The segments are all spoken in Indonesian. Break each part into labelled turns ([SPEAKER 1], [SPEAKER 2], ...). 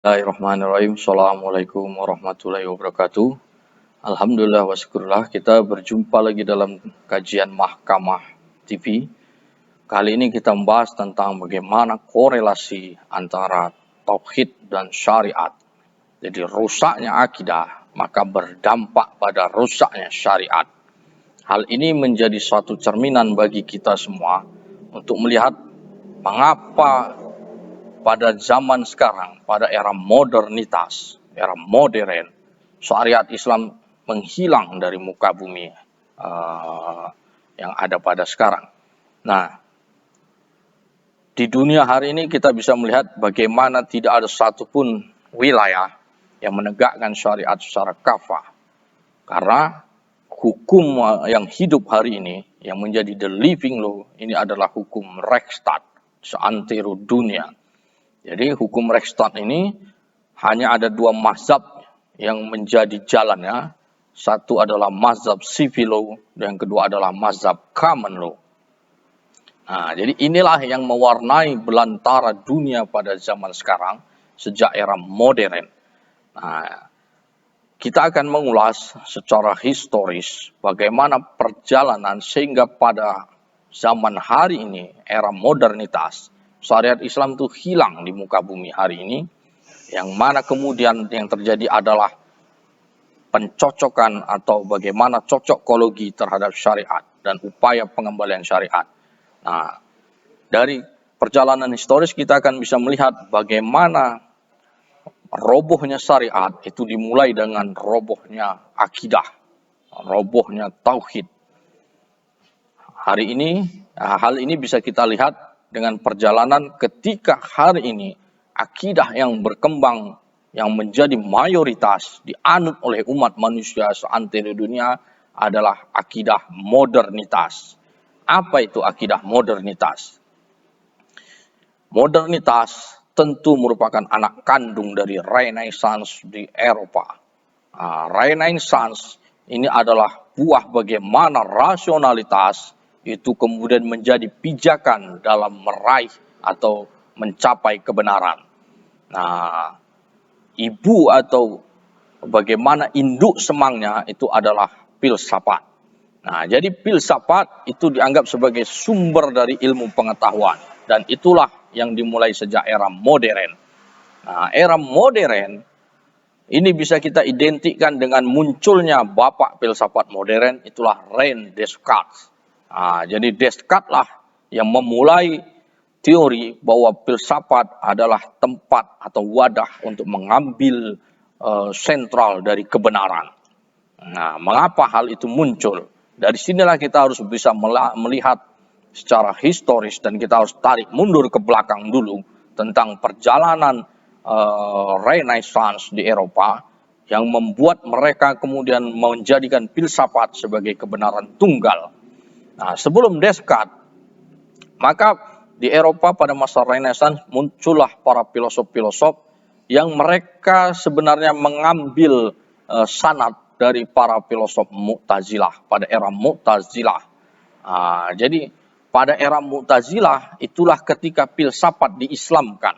[SPEAKER 1] Bismillahirrahmanirrahim. Assalamualaikum warahmatullahi wabarakatuh. Alhamdulillah wa syukurlah kita berjumpa lagi dalam kajian Mahkamah TV. Kali ini kita membahas tentang bagaimana korelasi antara tauhid dan syariat. Jadi rusaknya akidah maka berdampak pada rusaknya syariat. Hal ini menjadi suatu cerminan bagi kita semua untuk melihat mengapa pada zaman sekarang, pada era modernitas, era modern, syariat Islam menghilang dari muka bumi yang ada pada sekarang. Nah, di dunia hari ini kita bisa melihat bagaimana tidak ada satupun wilayah yang menegakkan syariat secara kafah. Karena hukum yang hidup hari ini, yang menjadi the living law, ini adalah hukum Rechtsstaat seantero dunia. Jadi hukum Rechtsstaat ini hanya ada dua mazhab yang menjadi jalannya. Satu adalah mazhab civil law, dan yang kedua adalah mazhab common law. Nah, jadi inilah yang mewarnai belantara dunia pada zaman sekarang sejak era modern. Nah, kita akan mengulas secara historis bagaimana perjalanan sehingga pada zaman hari ini, era modernitas, syariat Islam itu hilang di muka bumi hari ini, yang mana kemudian yang terjadi adalah pencocokan atau bagaimana cocokologi terhadap syariat dan upaya pengembalian syariat. Nah, dari perjalanan historis kita akan bisa melihat bagaimana robohnya syariat itu dimulai dengan robohnya akidah, robohnya tauhid. Hari ini, hal ini bisa kita lihat dengan perjalanan ketika hari ini akidah yang berkembang, yang menjadi mayoritas dianut oleh umat manusia seantero dunia adalah akidah modernitas. Apa itu akidah modernitas? Modernitas tentu merupakan anak kandung dari Renaissance di Eropa. Renaissance ini adalah buah bagaimana rasionalitas itu kemudian menjadi pijakan dalam meraih atau mencapai kebenaran. Nah, ibu atau bagaimana induk semangnya itu adalah filsafat. Nah, jadi filsafat itu dianggap sebagai sumber dari ilmu pengetahuan, dan itulah yang dimulai sejak era modern. Nah, era modern ini bisa kita identikkan dengan munculnya bapak filsafat modern, itulah René Descartes. Nah, jadi Descartes lah yang memulai teori bahwa filsafat adalah tempat atau wadah untuk mengambil sentral dari kebenaran. Nah, mengapa hal itu muncul? Dari sinilah kita harus bisa melihat secara historis, dan kita harus tarik mundur ke belakang dulu tentang perjalanan Renaissance di Eropa yang membuat mereka kemudian menjadikan filsafat sebagai kebenaran tunggal. Nah, sebelum Descartes, maka di Eropa pada masa Renaissance muncullah para filosof-filosof yang mereka sebenarnya mengambil sanad dari para filosof Mu'tazilah pada era Mu'tazilah. Jadi pada era Mu'tazilah itulah ketika filsafat diislamkan.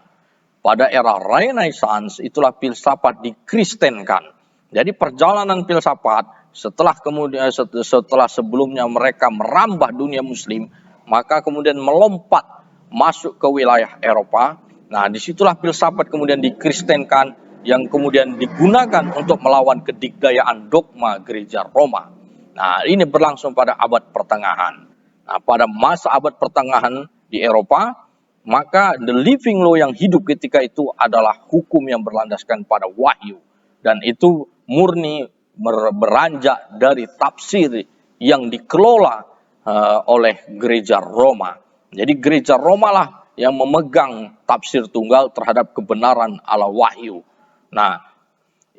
[SPEAKER 1] Pada era Renaissance itulah filsafat dikristenkan. Jadi perjalanan filsafat setelah sebelumnya mereka merambah dunia muslim, maka kemudian melompat masuk ke wilayah Eropa. Nah, disitulah filsafat kemudian dikristenkan, yang kemudian digunakan untuk melawan kedikdayaan dogma gereja Roma. Nah, ini berlangsung pada abad pertengahan. Nah, pada masa abad pertengahan di Eropa, maka the living law yang hidup ketika itu adalah hukum yang berlandaskan pada wahyu. Dan itu murni beranjak dari tafsir yang dikelola oleh gereja Roma. Jadi gereja Roma lah yang memegang tafsir tunggal terhadap kebenaran ala wahyu. Nah,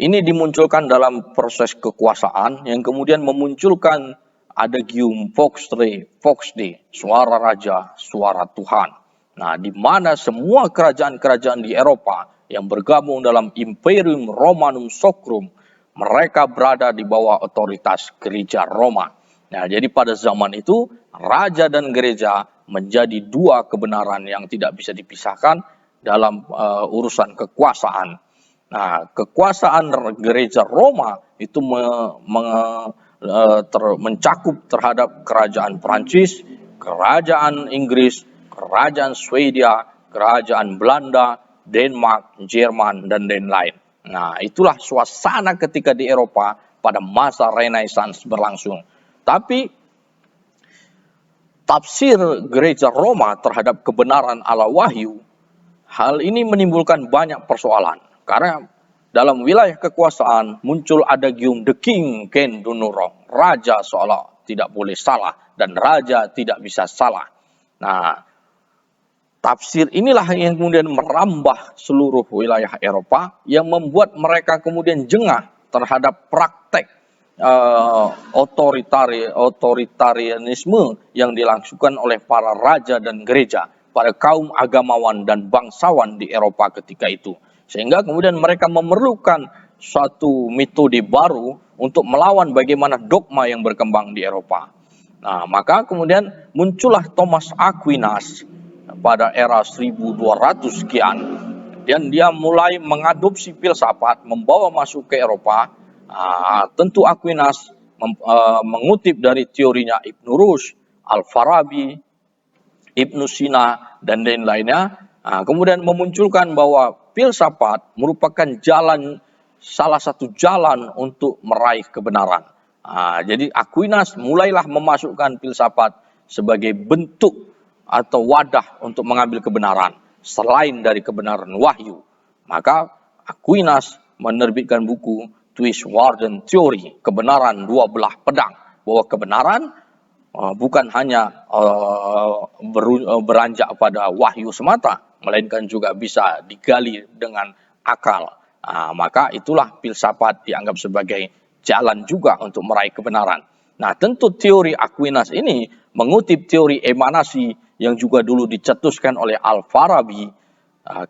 [SPEAKER 1] ini dimunculkan dalam proses kekuasaan yang kemudian memunculkan adagium vox Rei, vox Dei, suara raja, suara Tuhan. Nah, di mana semua kerajaan-kerajaan di Eropa yang bergabung dalam Imperium Romanum Sacrum, mereka berada di bawah otoritas gereja Roma. Nah, jadi pada zaman itu raja dan gereja menjadi dua kebenaran yang tidak bisa dipisahkan dalam urusan kekuasaan. Nah, kekuasaan gereja Roma itu mencakup terhadap kerajaan Prancis, kerajaan Inggris, kerajaan Swedia, kerajaan Belanda, Denmark, Jerman, dan lain-lain. Nah, itulah suasana ketika di Eropa pada masa Renaissance berlangsung. Tapi tafsir gereja Roma terhadap kebenaran Allah wahyu, hal ini menimbulkan banyak persoalan. Karena dalam wilayah kekuasaan muncul adagium the king can do no wrong. Raja seolah tidak boleh salah dan raja tidak bisa salah. Nah, tafsir inilah yang kemudian merambah seluruh wilayah Eropa yang membuat mereka kemudian jengah terhadap praktek otoritarianisme yang dilangsungkan oleh para raja dan gereja, para kaum agamawan dan bangsawan di Eropa ketika itu. Sehingga kemudian mereka memerlukan suatu metode baru untuk melawan bagaimana dogma yang berkembang di Eropa. Nah, maka kemudian muncullah Thomas Aquinas pada era 1200 sekian, dan dia mulai mengadopsi filsafat, membawa masuk ke Eropa. Tentu Aquinas mengutip dari teorinya Ibn Rushd, Al-Farabi, Ibn Sina, dan lain-lainnya. Kemudian memunculkan bahwa filsafat merupakan salah satu jalan untuk meraih kebenaran. Jadi Aquinas mulailah memasukkan filsafat sebagai bentuk atau wadah untuk mengambil kebenaran selain dari kebenaran wahyu. Maka Aquinas menerbitkan buku Twiswarden Theory, kebenaran dua belah pedang, bahwa kebenaran bukan hanya beranjak pada wahyu semata, melainkan juga bisa digali dengan akal. Maka itulah filsafat dianggap sebagai jalan juga untuk meraih kebenaran. Nah, tentu teori Aquinas ini mengutip teori emanasi yang juga dulu dicetuskan oleh Al-Farabi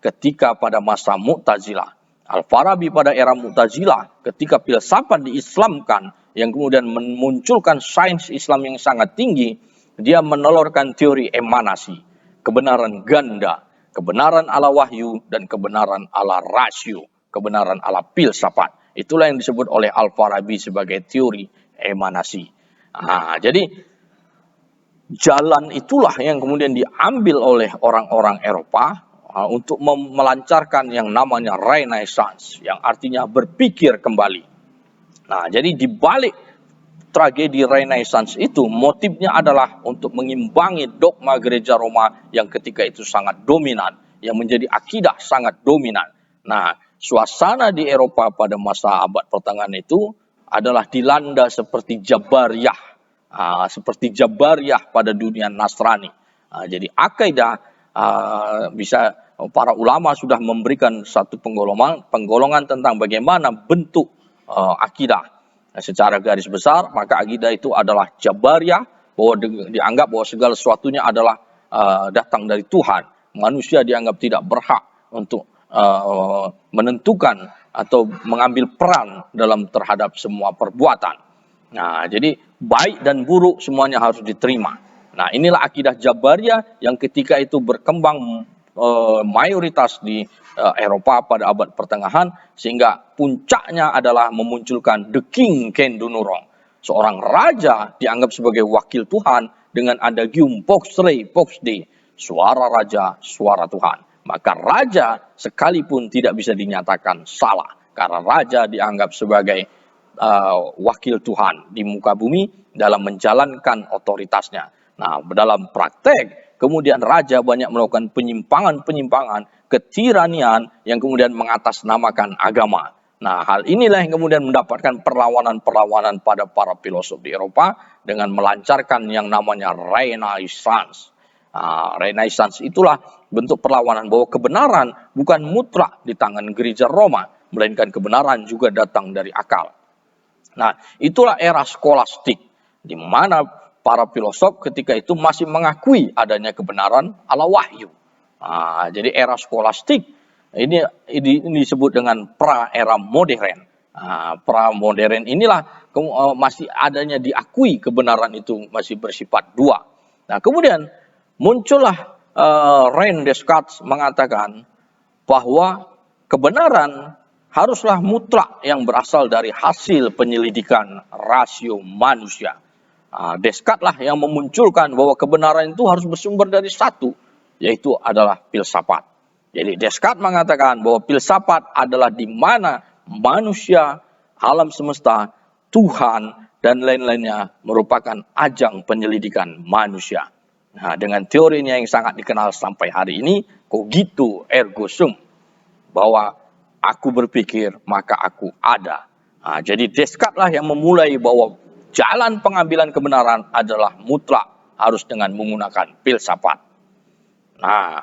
[SPEAKER 1] ketika pada masa Mu'tazilah. Al-Farabi pada era Mu'tazilah, ketika filsafat diislamkan yang kemudian memunculkan sains Islam yang sangat tinggi, dia menelurkan teori emanasi, kebenaran ganda, kebenaran ala wahyu, dan kebenaran ala rasio, kebenaran ala filsafat. Itulah yang disebut oleh Al-Farabi sebagai teori emanasi. Jadi jalan itulah yang kemudian diambil oleh orang-orang Eropa untuk melancarkan yang namanya Renaissance, yang artinya berpikir kembali. Nah, jadi di balik tragedi Renaissance itu, motifnya adalah untuk mengimbangi dogma gereja Roma yang ketika itu sangat dominan, yang menjadi akidah sangat dominan. Nah, suasana di Eropa pada masa abad pertengahan itu adalah dilanda seperti Jabariyah, pada dunia Nasrani. Jadi akidah bisa para ulama sudah memberikan satu penggolongan tentang bagaimana bentuk akidah. Secara garis besar, maka akidah itu adalah Jabariyah, bahwa dianggap bahwa segala sesuatunya adalah datang dari Tuhan. Manusia dianggap tidak berhak untuk menentukan atau mengambil peran dalam terhadap semua perbuatan. Nah, jadi baik dan buruk semuanya harus diterima. Nah, inilah akidah Jabariyah yang ketika itu berkembang mayoritas di Eropa pada abad pertengahan, sehingga puncaknya adalah memunculkan the king can do no wrong. Seorang raja dianggap sebagai wakil Tuhan dengan adagium vox rei vox dei, suara raja, suara Tuhan. Maka raja sekalipun tidak bisa dinyatakan salah, karena raja dianggap sebagai wakil Tuhan di muka bumi dalam menjalankan otoritasnya. Nah, dalam praktek kemudian raja banyak melakukan penyimpangan-penyimpangan, ketiranian yang kemudian mengatasnamakan agama. Nah, hal inilah yang kemudian mendapatkan perlawanan-perlawanan pada para filosof di Eropa dengan melancarkan yang namanya Renaissance. Renaissance itulah bentuk perlawanan bahwa kebenaran bukan mutlak di tangan gereja Roma, melainkan kebenaran juga datang dari akal. Nah, itulah era skolastik, di mana para filosof ketika itu masih mengakui adanya kebenaran ala wahyu. Jadi era skolastik ini disebut dengan pra-era modern. Pra-modern inilah masih adanya diakui kebenaran itu masih bersifat dua. Nah, kemudian muncullah René Descartes mengatakan bahwa kebenaran haruslah mutlak yang berasal dari hasil penyelidikan rasio manusia. Descartes lah yang memunculkan bahwa kebenaran itu harus bersumber dari satu, yaitu adalah filsafat. Jadi Descartes mengatakan bahwa filsafat adalah di mana manusia, alam semesta, Tuhan, dan lain-lainnya merupakan ajang penyelidikan manusia. Nah, dengan teorinya yang sangat dikenal sampai hari ini, cogito ergo sum, bahwa aku berpikir maka aku ada. Jadi Descartes lah yang memulai bahwa jalan pengambilan kebenaran adalah mutlak, harus dengan menggunakan filsafat. Nah,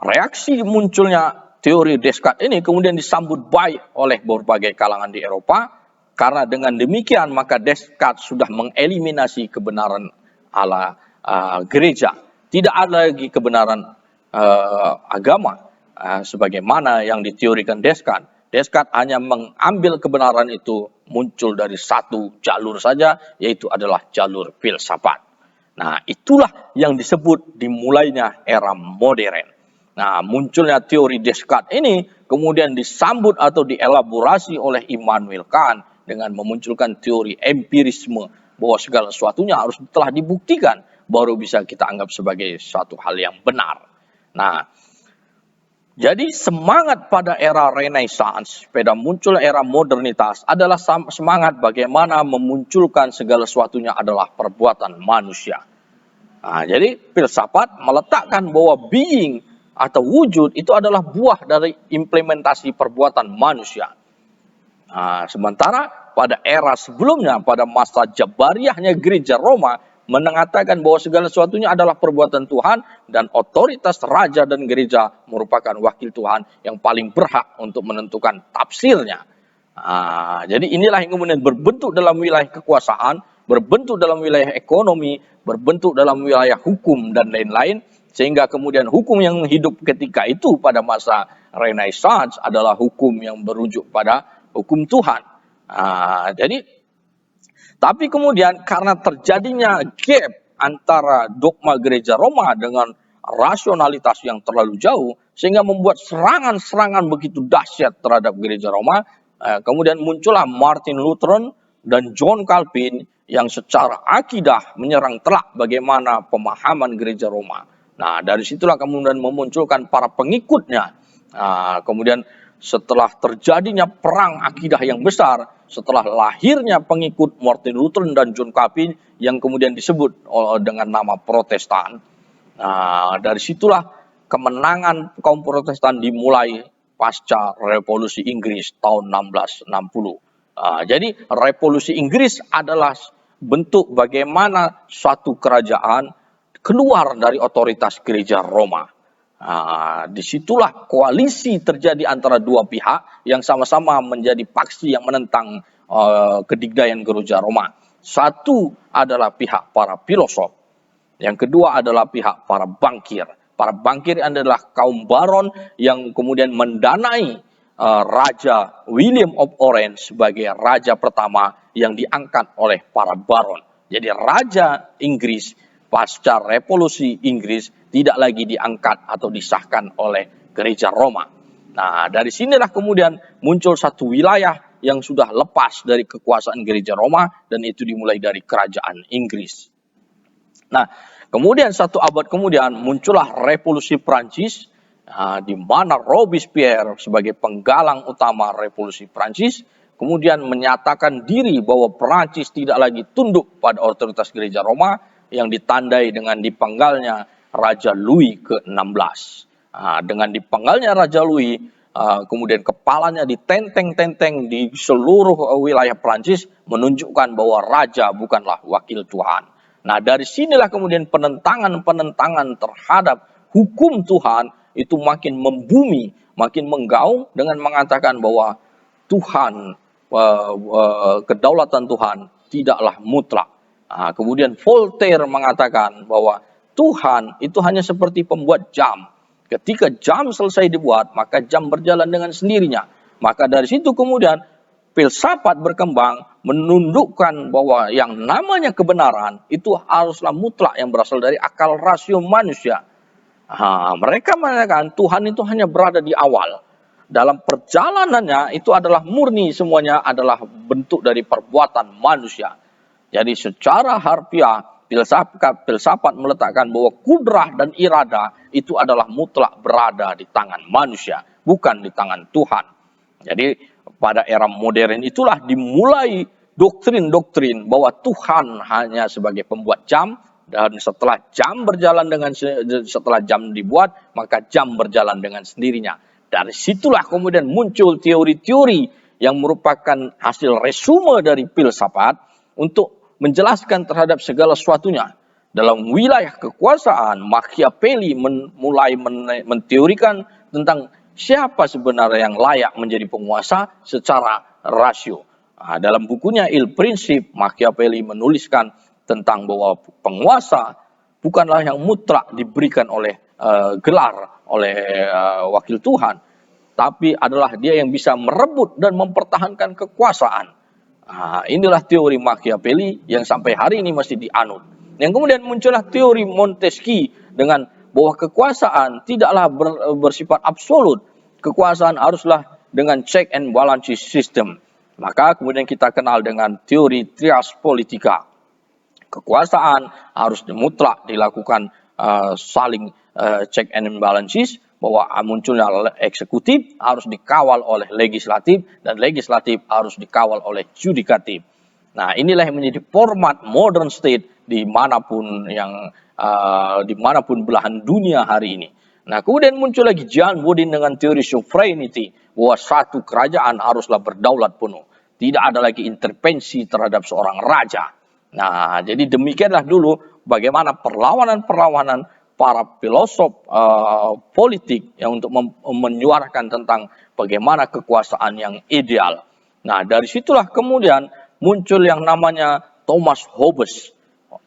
[SPEAKER 1] reaksi munculnya teori Descartes ini kemudian disambut baik oleh berbagai kalangan di Eropa, karena dengan demikian maka Descartes sudah mengeliminasi kebenaran ala gereja. Tidak ada lagi kebenaran agama sebagaimana yang diteorikan Descartes. Descartes hanya mengambil kebenaran itu muncul dari satu jalur saja, yaitu adalah jalur filsafat. Nah, itulah yang disebut dimulainya era modern. Nah, munculnya teori Descartes ini kemudian disambut atau dielaborasi oleh Immanuel Kant dengan memunculkan teori empirisme, bahwa segala sesuatunya harus telah dibuktikan baru bisa kita anggap sebagai suatu hal yang benar. Nah, jadi semangat pada era Renaissance, pada muncul era modernitas adalah semangat bagaimana memunculkan segala sesuatunya adalah perbuatan manusia. Jadi filsafat meletakkan bahwa being atau wujud itu adalah buah dari implementasi perbuatan manusia. Sementara pada era sebelumnya, pada masa Jabariyahnya gereja Roma, mengatakan bahwa segala sesuatunya adalah perbuatan Tuhan dan otoritas raja dan gereja merupakan wakil Tuhan yang paling berhak untuk menentukan tafsirnya. Jadi inilah yang kemudian berbentuk dalam wilayah kekuasaan, berbentuk dalam wilayah ekonomi, berbentuk dalam wilayah hukum dan lain-lain, sehingga kemudian hukum yang hidup ketika itu pada masa Renaissance adalah hukum yang berujuk pada hukum Tuhan. Tapi kemudian karena terjadinya gap antara dogma gereja Roma dengan rasionalitas yang terlalu jauh, sehingga membuat serangan-serangan begitu dahsyat terhadap gereja Roma, kemudian muncullah Martin Luther dan John Calvin yang secara akidah menyerang telak bagaimana pemahaman gereja Roma. Nah, dari situlah kemudian memunculkan para pengikutnya. Kemudian setelah terjadinya perang akidah yang besar, setelah lahirnya pengikut Martin Luther dan John Calvin yang kemudian disebut dengan nama Protestan. Dari situlah kemenangan kaum Protestan dimulai pasca Revolusi Inggris tahun 1660. Jadi Revolusi Inggris adalah bentuk bagaimana suatu kerajaan keluar dari otoritas gereja Roma. Disitulah koalisi terjadi antara dua pihak yang sama-sama menjadi faksi yang menentang kedikdayaan gereja Roma. Satu adalah pihak para filosof, yang kedua adalah pihak para bankir. Para bankir adalah kaum baron yang kemudian mendanai Raja William of Orange sebagai raja pertama yang diangkat oleh para baron. Jadi Raja Inggris pasca Revolusi Inggris tidak lagi diangkat atau disahkan oleh gereja Roma. Nah, dari sinilah kemudian muncul satu wilayah yang sudah lepas dari kekuasaan gereja Roma, dan itu dimulai dari kerajaan Inggris. Nah, kemudian satu abad kemudian muncullah Revolusi Prancis, di mana Robespierre sebagai penggalang utama Revolusi Prancis kemudian menyatakan diri bahwa Prancis tidak lagi tunduk pada otoritas gereja Roma, yang ditandai dengan dipenggalnya Raja Louis ke-16. Dengan dipenggalnya Raja Louis, kemudian kepalanya ditenteng-tenteng di seluruh wilayah Prancis, menunjukkan bahwa raja bukanlah wakil Tuhan. Nah, dari sinilah kemudian penentangan terhadap hukum Tuhan itu makin membumi, makin menggaung dengan mengatakan bahwa Tuhan, kedaulatan Tuhan tidaklah mutlak. Kemudian Voltaire mengatakan bahwa Tuhan itu hanya seperti pembuat jam. Ketika jam selesai dibuat, maka jam berjalan dengan sendirinya. Maka dari situ kemudian filsafat berkembang menundukkan bahwa yang namanya kebenaran itu haruslah mutlak yang berasal dari akal rasio manusia. Mereka mengatakan Tuhan itu hanya berada di awal. dalam perjalanannya itu adalah murni, semuanya adalah bentuk dari perbuatan manusia. Jadi secara harfiah filsafat meletakkan bahwa kudrah dan irada itu adalah mutlak berada di tangan manusia, bukan di tangan Tuhan. Jadi pada era modern itulah dimulai doktrin-doktrin bahwa Tuhan hanya sebagai pembuat jam, dan setelah jam dibuat, maka jam berjalan dengan sendirinya. Dari situlah kemudian muncul teori-teori yang merupakan hasil resume dari filsafat untuk menjelaskan terhadap segala sesuatunya. Dalam wilayah kekuasaan, Machiavelli mulai menteorikan tentang siapa sebenarnya yang layak menjadi penguasa secara rasio. Dalam bukunya Il Principe, Machiavelli menuliskan tentang bahwa penguasa bukanlah yang mutlak diberikan oleh gelar oleh wakil Tuhan, tapi adalah dia yang bisa merebut dan mempertahankan kekuasaan. Inilah teori Machiavelli yang sampai hari ini masih dianut. Yang kemudian muncullah teori Montesquieu dengan bahwa kekuasaan tidaklah bersifat absolut. Kekuasaan haruslah dengan check and balance system. Maka kemudian kita kenal dengan teori trias politica. Kekuasaan harus mutlak dilakukan saling check and balances, bahwa munculnya eksekutif harus dikawal oleh legislatif, dan legislatif harus dikawal oleh yudikatif. Nah, inilah yang menjadi format modern state dimanapun belahan dunia hari ini. Nah, kemudian muncul lagi John Wooden dengan teori sovereignty, bahwa satu kerajaan haruslah berdaulat penuh. Tidak ada lagi intervensi terhadap seorang raja. Nah, jadi demikianlah dulu bagaimana perlawanan-perlawanan para filosof politik yang untuk menyuarakan tentang bagaimana kekuasaan yang ideal. Nah, dari situlah kemudian muncul yang namanya Thomas Hobbes.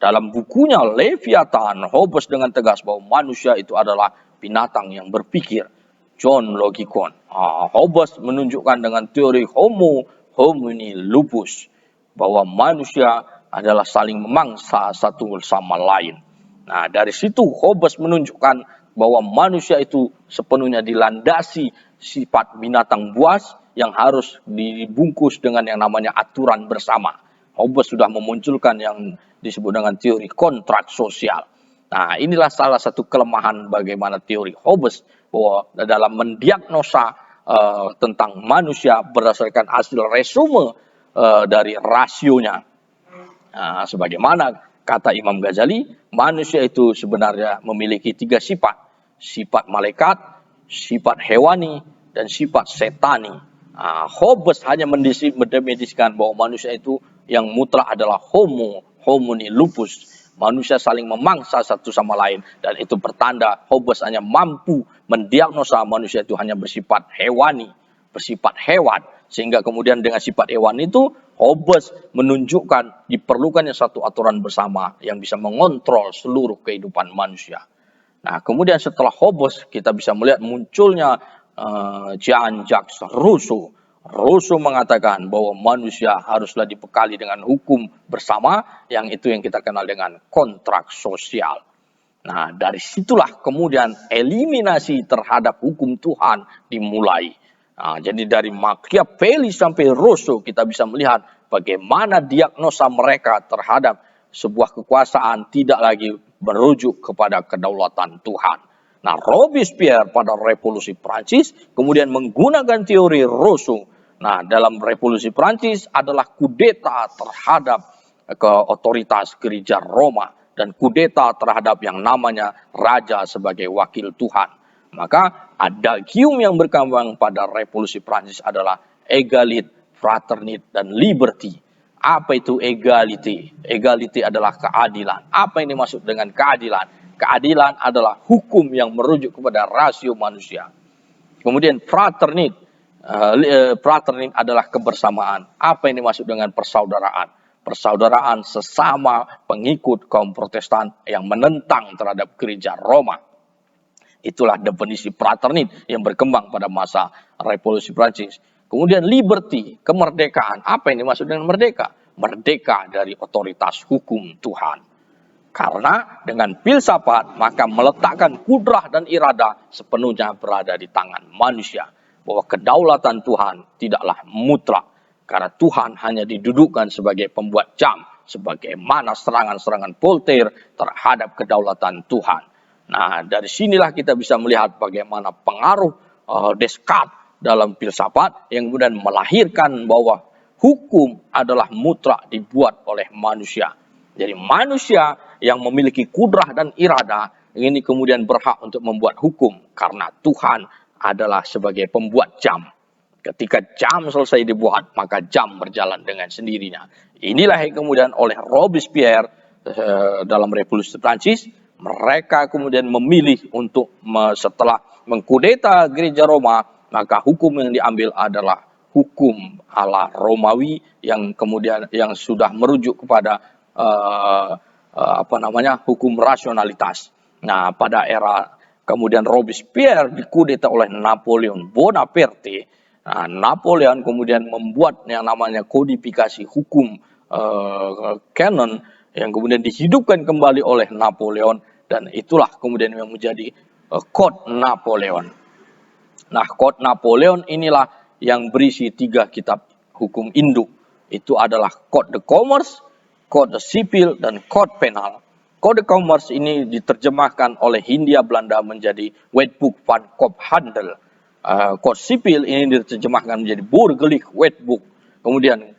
[SPEAKER 1] Dalam bukunya Leviathan, Hobbes dengan tegas bahwa manusia itu adalah binatang yang berpikir. John Logicon. Hobbes menunjukkan dengan teori Homo homini lupus, bahwa manusia adalah saling memangsa satu sama lain. Nah, dari situ Hobbes menunjukkan bahwa manusia itu sepenuhnya dilandasi sifat binatang buas yang harus dibungkus dengan yang namanya aturan bersama. Hobbes sudah memunculkan yang disebut dengan teori kontrak sosial. Nah, inilah salah satu kelemahan bagaimana teori Hobbes, bahwa dalam mendiagnosa tentang manusia berdasarkan hasil resume dari rasionya. Nah, sebagaimana kata Imam Ghazali, manusia itu sebenarnya memiliki 3 sifat. Sifat malaikat, sifat hewani, dan sifat setani. Hobbes hanya mendefinisikan bahwa manusia itu yang mutlak adalah homo homini lupus. Manusia saling memangsa satu sama lain, dan itu pertanda Hobbes hanya mampu mendiagnosa manusia itu hanya bersifat hewani, bersifat hewan. Sehingga kemudian dengan sifat hewan itu Hobbes menunjukkan diperlukannya satu aturan bersama yang bisa mengontrol seluruh kehidupan manusia. Nah, kemudian setelah Hobbes kita bisa melihat munculnya Jean-Jacques Rousseau. Rousseau mengatakan bahwa manusia haruslah dibekali dengan hukum bersama, yang itu yang kita kenal dengan kontrak sosial. Nah, dari situlah kemudian eliminasi terhadap hukum Tuhan dimulai. Nah, jadi dari Machiavelli sampai Rousseau kita bisa melihat bagaimana diagnosa mereka terhadap sebuah kekuasaan tidak lagi merujuk kepada kedaulatan Tuhan. Nah, Robespierre pada Revolusi Prancis kemudian menggunakan teori Rousseau. Nah, dalam Revolusi Prancis adalah kudeta terhadap otoritas gereja Roma dan kudeta terhadap yang namanya raja sebagai wakil Tuhan. Maka adagium yang berkembang pada Revolusi Prancis adalah egalite, fraternite, dan liberty. Apa itu egality? Egality adalah keadilan. Apa yang dimaksud dengan keadilan? Keadilan adalah hukum yang merujuk kepada rasio manusia. Kemudian fraternite. Fraternite adalah kebersamaan. Apa yang dimaksud dengan persaudaraan? Persaudaraan sesama pengikut kaum Protestan yang menentang terhadap gereja Roma. Itulah definisi fraternite yang berkembang pada masa Revolusi Prancis. Kemudian liberty, kemerdekaan. Apa yang dimaksud dengan merdeka? Merdeka dari otoritas hukum Tuhan. Karena dengan filsafat maka meletakkan kudrah dan irada sepenuhnya berada di tangan manusia. bahwa kedaulatan Tuhan tidaklah mutlak. Karena Tuhan hanya didudukkan sebagai pembuat jam, sebagaimana serangan-serangan Voltaire terhadap kedaulatan Tuhan. Nah, dari sinilah kita bisa melihat bagaimana pengaruh Descartes dalam filsafat yang kemudian melahirkan bahwa hukum adalah mutlak dibuat oleh manusia. Jadi manusia yang memiliki kudrah dan iradah ini kemudian berhak untuk membuat hukum karena Tuhan adalah sebagai pembuat jam. Ketika jam selesai dibuat, maka jam berjalan dengan sendirinya. Inilah yang kemudian oleh Robespierre dalam Revolusi Prancis, mereka kemudian memilih untuk setelah mengkudeta gereja Roma, maka hukum yang diambil adalah hukum ala Romawi yang kemudian yang sudah merujuk kepada hukum rasionalitas. Nah, pada era kemudian Robespierre dikudeta oleh Napoleon Bonaparte. Nah, Napoleon kemudian membuat yang namanya kodifikasi hukum canon yang kemudian dihidupkan kembali oleh Napoleon, dan itulah kemudian yang menjadi Code Napoleon. Nah, Code Napoleon inilah yang berisi 3 kitab hukum induk. Itu adalah Code de Commerce, Code Sipil, dan Code Penal. Code de Commerce ini diterjemahkan oleh Hindia Belanda menjadi Wetboek van Koophandel. Code Sipil ini diterjemahkan menjadi Burgerlijk Wetboek. Kemudian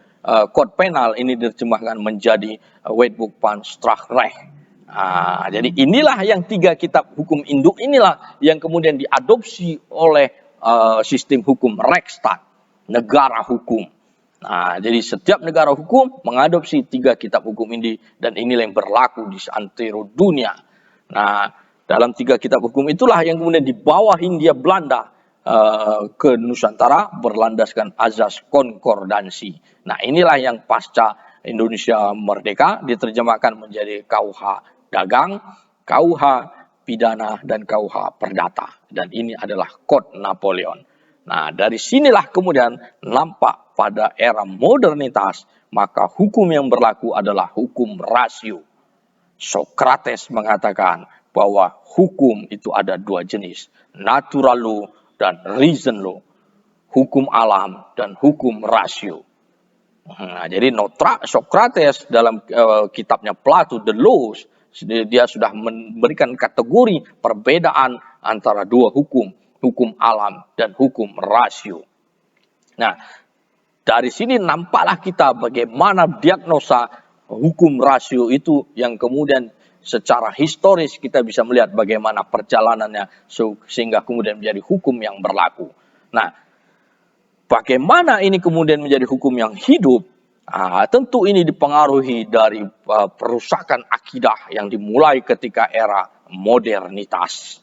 [SPEAKER 1] Code Penal ini diterjemahkan menjadi Wetboek van Strafrecht. Jadi inilah yang 3 kitab hukum induk inilah yang kemudian diadopsi oleh sistem hukum Rechtsstaat, negara hukum. Nah, jadi setiap negara hukum mengadopsi 3 kitab hukum ini, dan inilah yang berlaku di seantero dunia. Nah, dalam 3 kitab hukum itulah yang kemudian dibawa Hindia Belanda ke Nusantara berlandaskan azas konkordansi. Nah, inilah yang pasca Indonesia merdeka diterjemahkan menjadi KUH dagang, KUH pidana, dan KUH perdata. Dan ini adalah Code Napoleon. Nah, dari sinilah kemudian nampak pada era modernitas, maka hukum yang berlaku adalah hukum rasio. Socrates mengatakan bahwa hukum itu ada 2 jenis, natural law dan reason law, hukum alam dan hukum rasio. Nah, jadi Socrates dalam kitabnya Plato, The Laws, dia sudah memberikan kategori perbedaan antara 2 hukum, hukum alam dan hukum rasio. Nah, dari sini nampaklah kita bagaimana diagnosa hukum rasio itu yang kemudian secara historis kita bisa melihat bagaimana perjalanannya sehingga kemudian menjadi hukum yang berlaku. Nah, bagaimana ini kemudian menjadi hukum yang hidup? Tentu ini dipengaruhi dari perusakan akidah yang dimulai ketika era modernitas.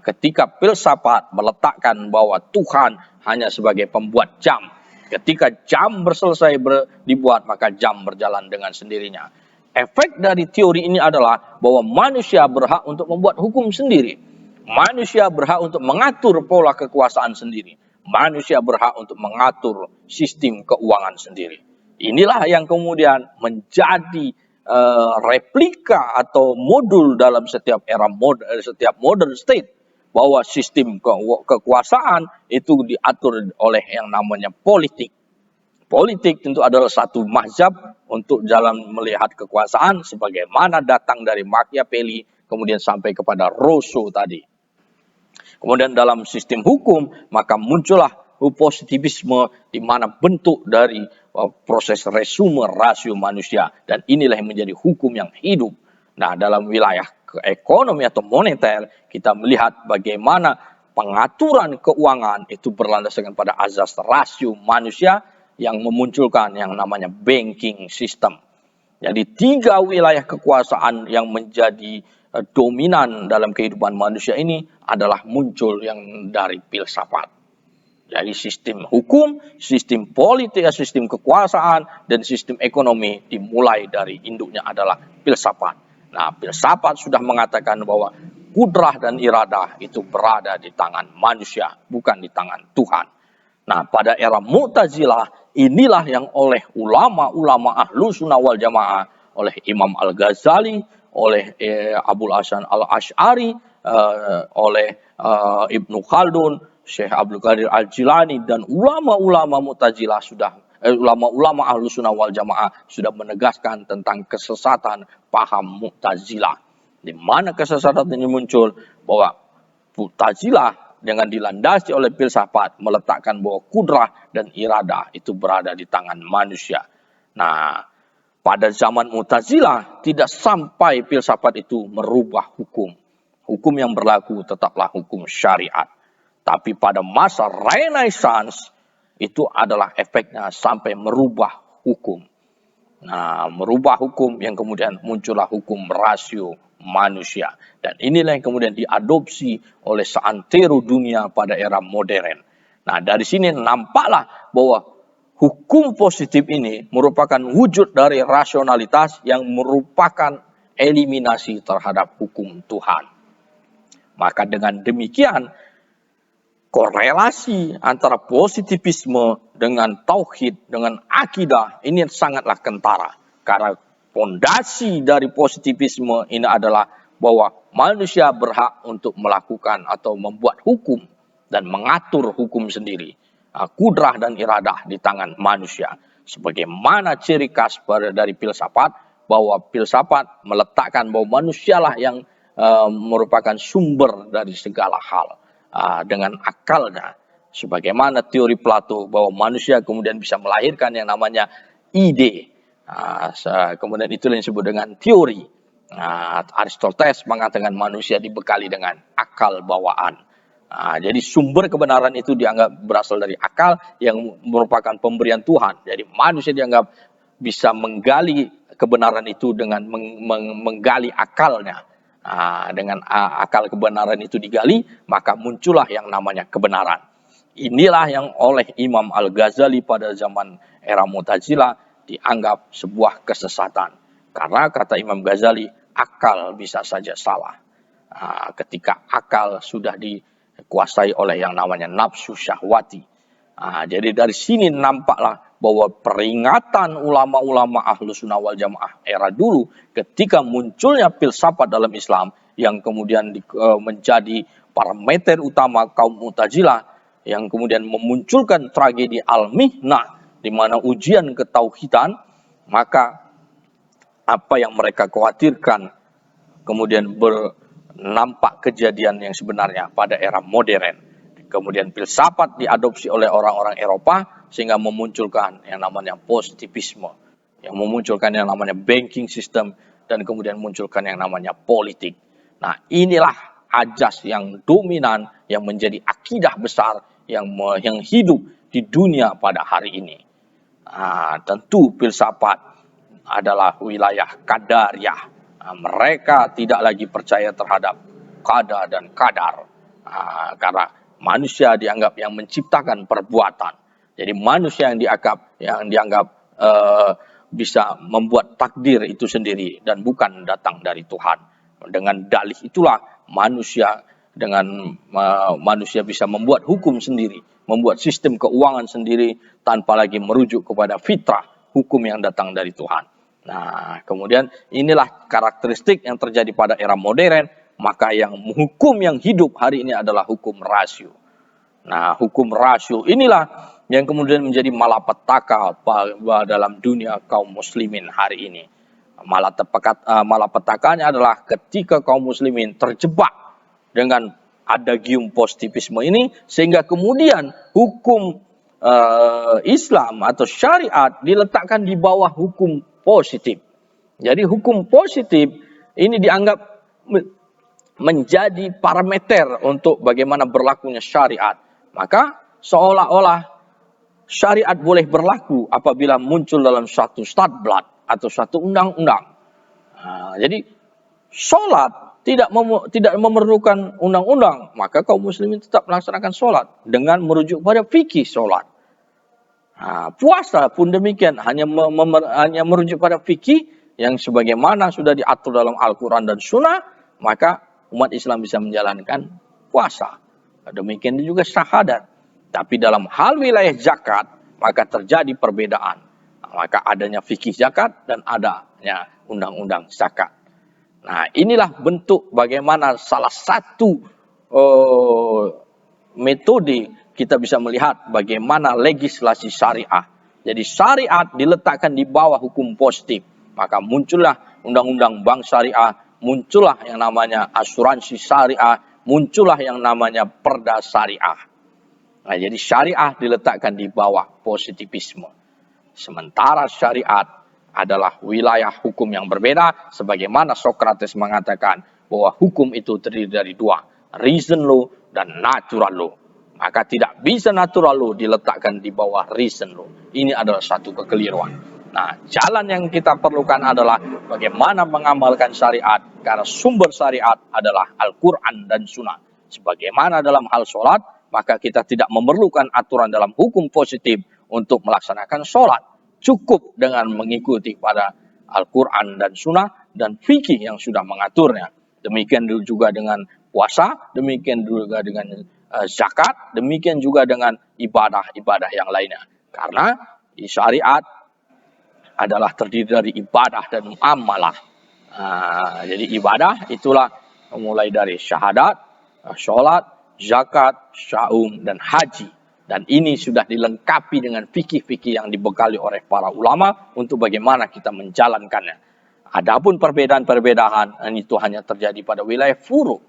[SPEAKER 1] Ketika filsafat meletakkan bahwa Tuhan hanya sebagai pembuat jam. Ketika jam selesai dibuat, maka jam berjalan dengan sendirinya. Efek dari teori ini adalah bahwa manusia berhak untuk membuat hukum sendiri. Manusia berhak untuk mengatur pola kekuasaan sendiri. Manusia berhak untuk mengatur sistem keuangan sendiri. Inilah yang kemudian menjadi replika atau modul dalam setiap era setiap modern state, bahwa sistem kekuasaan itu diatur oleh yang namanya politik. Politik tentu adalah satu mazhab untuk jalan melihat kekuasaan sebagaimana datang dari Machiavelli kemudian sampai kepada Rousseau tadi. Kemudian dalam sistem hukum maka muncullah positivisme di mana bentuk dari proses resume rasio manusia, dan inilah yang menjadi hukum yang hidup. Nah, dalam wilayah ekonomi atau moneter kita melihat bagaimana pengaturan keuangan itu berlandaskan pada azas rasio manusia yang memunculkan yang namanya banking system. Jadi 3 wilayah kekuasaan yang menjadi dominan dalam kehidupan manusia ini adalah muncul yang dari filsafat. Jadi sistem hukum, sistem politik, sistem kekuasaan, dan sistem ekonomi dimulai dari induknya adalah filsafat. Nah, filsafat sudah mengatakan bahwa kudrah dan iradah itu berada di tangan manusia, bukan di tangan Tuhan. Nah, pada era Mu'tazilah inilah yang oleh ulama-ulama Ahlus Sunnah wal Jamaah, oleh Imam Al-Ghazali, oleh Abul Hasan Al-Asy'ari, oleh Ibnu Khaldun, Syekh Abdul Qadir Al-Jilani dan ulama-ulama Mu'tazilah ulama-ulama Ahlus Sunnah wal Jamaah sudah menegaskan tentang kesesatan paham Mu'tazilah. Di mana kesesatan ini muncul bahwa Mu'tazilah dengan dilandasi oleh filsafat meletakkan bahwa kudrah dan iradah itu berada di tangan manusia. Nah, pada zaman Mu'tazilah tidak sampai filsafat itu merubah hukum. Hukum yang berlaku tetaplah hukum syariat. Tapi pada masa Renaissance itu adalah efeknya sampai merubah hukum. Nah, merubah hukum yang kemudian muncullah hukum rasio manusia. Dan inilah yang kemudian diadopsi oleh seantero dunia pada era modern. Nah, dari sini nampaklah bahwa hukum positif ini merupakan wujud dari rasionalitas yang merupakan eliminasi terhadap hukum Tuhan. Maka dengan demikian, korelasi antara positivisme dengan tauhid, dengan akidah ini sangatlah kentara. Karena fondasi dari positivisme ini adalah bahwa manusia berhak untuk melakukan atau membuat hukum dan mengatur hukum sendiri. Kudrah dan iradah di tangan manusia. Sebagaimana ciri khas dari filsafat, bahwa filsafat meletakkan bahwa manusialah yang merupakan sumber dari segala hal. Dengan akalnya, sebagaimana teori Plato bahwa manusia kemudian bisa melahirkan yang namanya ide, kemudian itu yang disebut dengan teori. Aristoteles mengatakan manusia dibekali dengan akal bawaan. Jadi sumber kebenaran itu dianggap berasal dari akal yang merupakan pemberian Tuhan. Jadi manusia dianggap bisa menggali kebenaran itu dengan menggali akalnya. Dengan akal kebenaran itu digali, maka muncullah yang namanya kebenaran. Inilah yang oleh Imam Al-Ghazali pada zaman era Mu'tazilah dianggap sebuah kesesatan. Karena kata Imam Ghazali, akal bisa saja salah. Ketika akal sudah dikuasai oleh yang namanya nafsu syahwati. Jadi dari sini nampaklah bahwa peringatan ulama-ulama Ahlus Sunnah wal Jamaah era dulu ketika munculnya filsafat dalam Islam yang kemudian menjadi parameter utama kaum Mu'tazilah yang kemudian memunculkan tragedi Al-Mihnah di mana ujian ketauhidan, maka apa yang mereka khawatirkan kemudian nampak kejadian yang sebenarnya pada era modern. Kemudian filsafat diadopsi oleh orang-orang Eropa sehingga memunculkan yang namanya positivisme, yang memunculkan yang namanya banking system, dan kemudian munculkan yang namanya politik. Nah, inilah ajas yang dominan yang menjadi akidah besar yang hidup di dunia pada hari ini. Tentu filsafat adalah wilayah qadariyah. Mereka tidak lagi percaya terhadap qada dan qadar. Karena manusia dianggap yang menciptakan perbuatan. Jadi manusia yang dianggap bisa membuat takdir itu sendiri dan bukan datang dari Tuhan. Dengan dalih itulah manusia bisa membuat hukum sendiri, membuat sistem keuangan sendiri tanpa lagi merujuk kepada fitrah hukum yang datang dari Tuhan. Nah, kemudian inilah karakteristik yang terjadi pada era modern. Maka yang hukum yang hidup hari ini adalah hukum rasio. Nah, hukum rasio inilah yang kemudian menjadi malapetaka dalam dunia kaum muslimin hari ini. Malapetakanya adalah ketika kaum muslimin terjebak dengan adagium positivisme ini, sehingga kemudian hukum Islam atau syariat diletakkan di bawah hukum positif. Jadi hukum positif ini dianggap menjadi parameter untuk bagaimana berlakunya syariat. Maka seolah-olah syariat boleh berlaku apabila muncul dalam suatu statblad atau suatu undang-undang. Jadi sholat tidak memerlukan undang-undang, maka kaum muslimin tetap melaksanakan sholat dengan merujuk pada fikih sholat. Puasa pun demikian, hanya merujuk pada fikih yang sebagaimana sudah diatur dalam Al-Quran dan Sunnah, maka umat Islam bisa menjalankan puasa. Demikian juga syahadat. Tapi dalam hal wilayah zakat, maka terjadi perbedaan. Maka adanya fikih zakat dan adanya undang-undang zakat. Nah, inilah bentuk bagaimana salah satu metode kita bisa melihat bagaimana legislasi syariah. Jadi syariat diletakkan di bawah hukum positif. Maka muncullah undang-undang bank syariah, muncullah yang namanya asuransi syariah, muncullah yang namanya perda syariah. Nah, jadi syariah diletakkan di bawah positivisme. Sementara syariat adalah wilayah hukum yang berbeda, sebagaimana Socrates mengatakan bahwa hukum itu terdiri dari dua, reason law dan natural law. Maka tidak bisa natural law diletakkan di bawah reason law. Ini adalah satu kekeliruan. Nah, jalan yang kita perlukan adalah bagaimana mengamalkan syariat, karena sumber syariat adalah Al-Quran dan Sunnah. Sebagaimana dalam hal sholat, maka kita tidak memerlukan aturan dalam hukum positif untuk melaksanakan sholat. Cukup dengan mengikuti pada Al-Quran dan Sunnah dan fikih yang sudah mengaturnya. Demikian juga dengan puasa, demikian juga dengan zakat, demikian juga dengan ibadah-ibadah yang lainnya. Karena syariat adalah terdiri dari ibadah dan muamalah. Jadi ibadah itulah mulai dari syahadat, sholat, zakat, syaum, dan haji. Dan ini sudah dilengkapi dengan fikih-fikih yang dibekali oleh para ulama untuk bagaimana kita menjalankannya. Adapun perbedaan-perbedaan itu hanya terjadi pada wilayah furu'.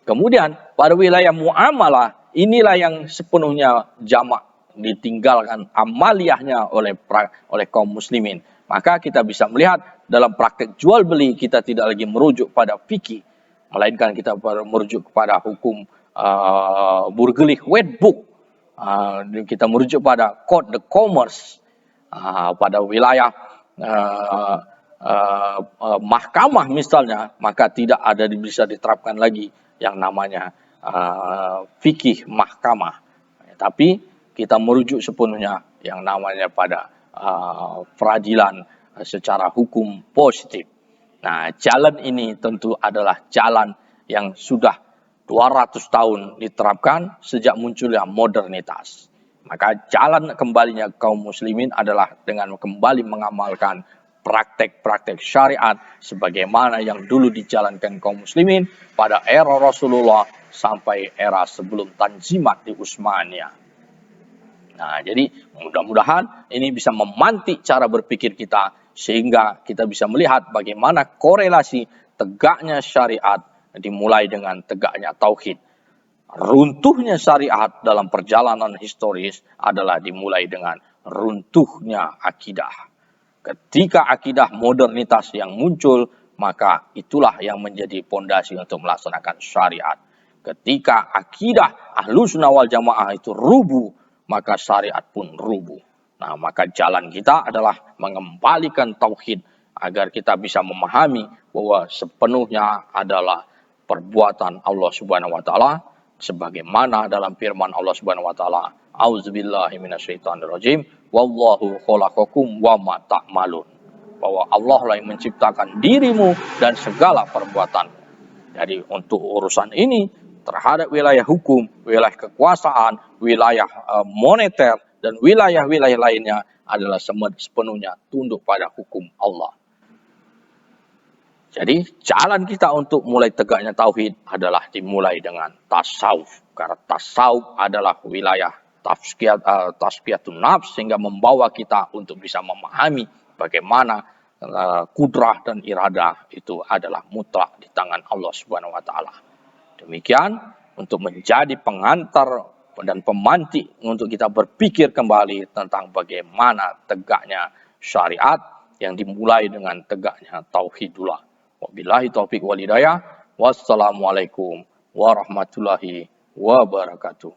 [SPEAKER 1] Kemudian pada wilayah muamalah, inilah yang sepenuhnya jamak ditinggalkan amaliyahnya oleh kaum muslimin. Maka kita bisa melihat dalam praktek jual beli kita tidak lagi merujuk pada fikih, melainkan kita merujuk kepada hukum burgerlich wetboek. Kita merujuk pada code de commerce. Pada wilayah mahkamah misalnya, maka tidak ada bisa diterapkan lagi yang namanya fikih mahkamah, tapi kita merujuk sepenuhnya yang namanya pada peradilan secara hukum positif. Nah, jalan ini tentu adalah jalan yang sudah 200 tahun diterapkan sejak munculnya modernitas. Maka jalan kembalinya kaum muslimin adalah dengan kembali mengamalkan praktek-praktek syariat sebagaimana yang dulu dijalankan kaum muslimin pada era Rasulullah sampai era sebelum Tanzimat di Utsmaniyah. Nah, jadi mudah-mudahan ini bisa memantik cara berpikir kita sehingga kita bisa melihat bagaimana korelasi tegaknya syariat dimulai dengan tegaknya tauhid. Runtuhnya syariat dalam perjalanan historis adalah dimulai dengan runtuhnya akidah. Ketika akidah modernitas yang muncul, maka itulah yang menjadi pondasi untuk melaksanakan syariat. Ketika akidah Ahlus Sunnah wal Jamaah itu rubuh, maka syariat pun rubuh. Nah, maka jalan kita adalah mengembalikan tauhid agar kita bisa memahami bahwa sepenuhnya adalah perbuatan Allah Subhanahu wa taala sebagaimana dalam firman Allah Subhanahu wa taala, auzubillahi minasyaitonirrajim, wallahu khalaqakum wa ma ta'malun. Bahwa Allah lah yang menciptakan dirimu dan segala perbuatan. Jadi untuk urusan ini terhadap wilayah hukum, wilayah kekuasaan, wilayah moneter dan wilayah-wilayah lainnya adalah sepenuhnya tunduk pada hukum Allah. Jadi jalan kita untuk mulai tegaknya tauhid adalah dimulai dengan tasawuf. Karena tasawuf adalah wilayah tazkiyatun nafs sehingga membawa kita untuk bisa memahami bagaimana kudrah dan iradah itu adalah mutlak di tangan Allah Subhanahu wa taala. Demikian untuk menjadi pengantar dan pemantik untuk kita berpikir kembali tentang bagaimana tegaknya syariat yang dimulai dengan tegaknya tauhidullah. Wabillahi taufiq wal hidayah. Wassalamualaikum warahmatullahi wabarakatuh.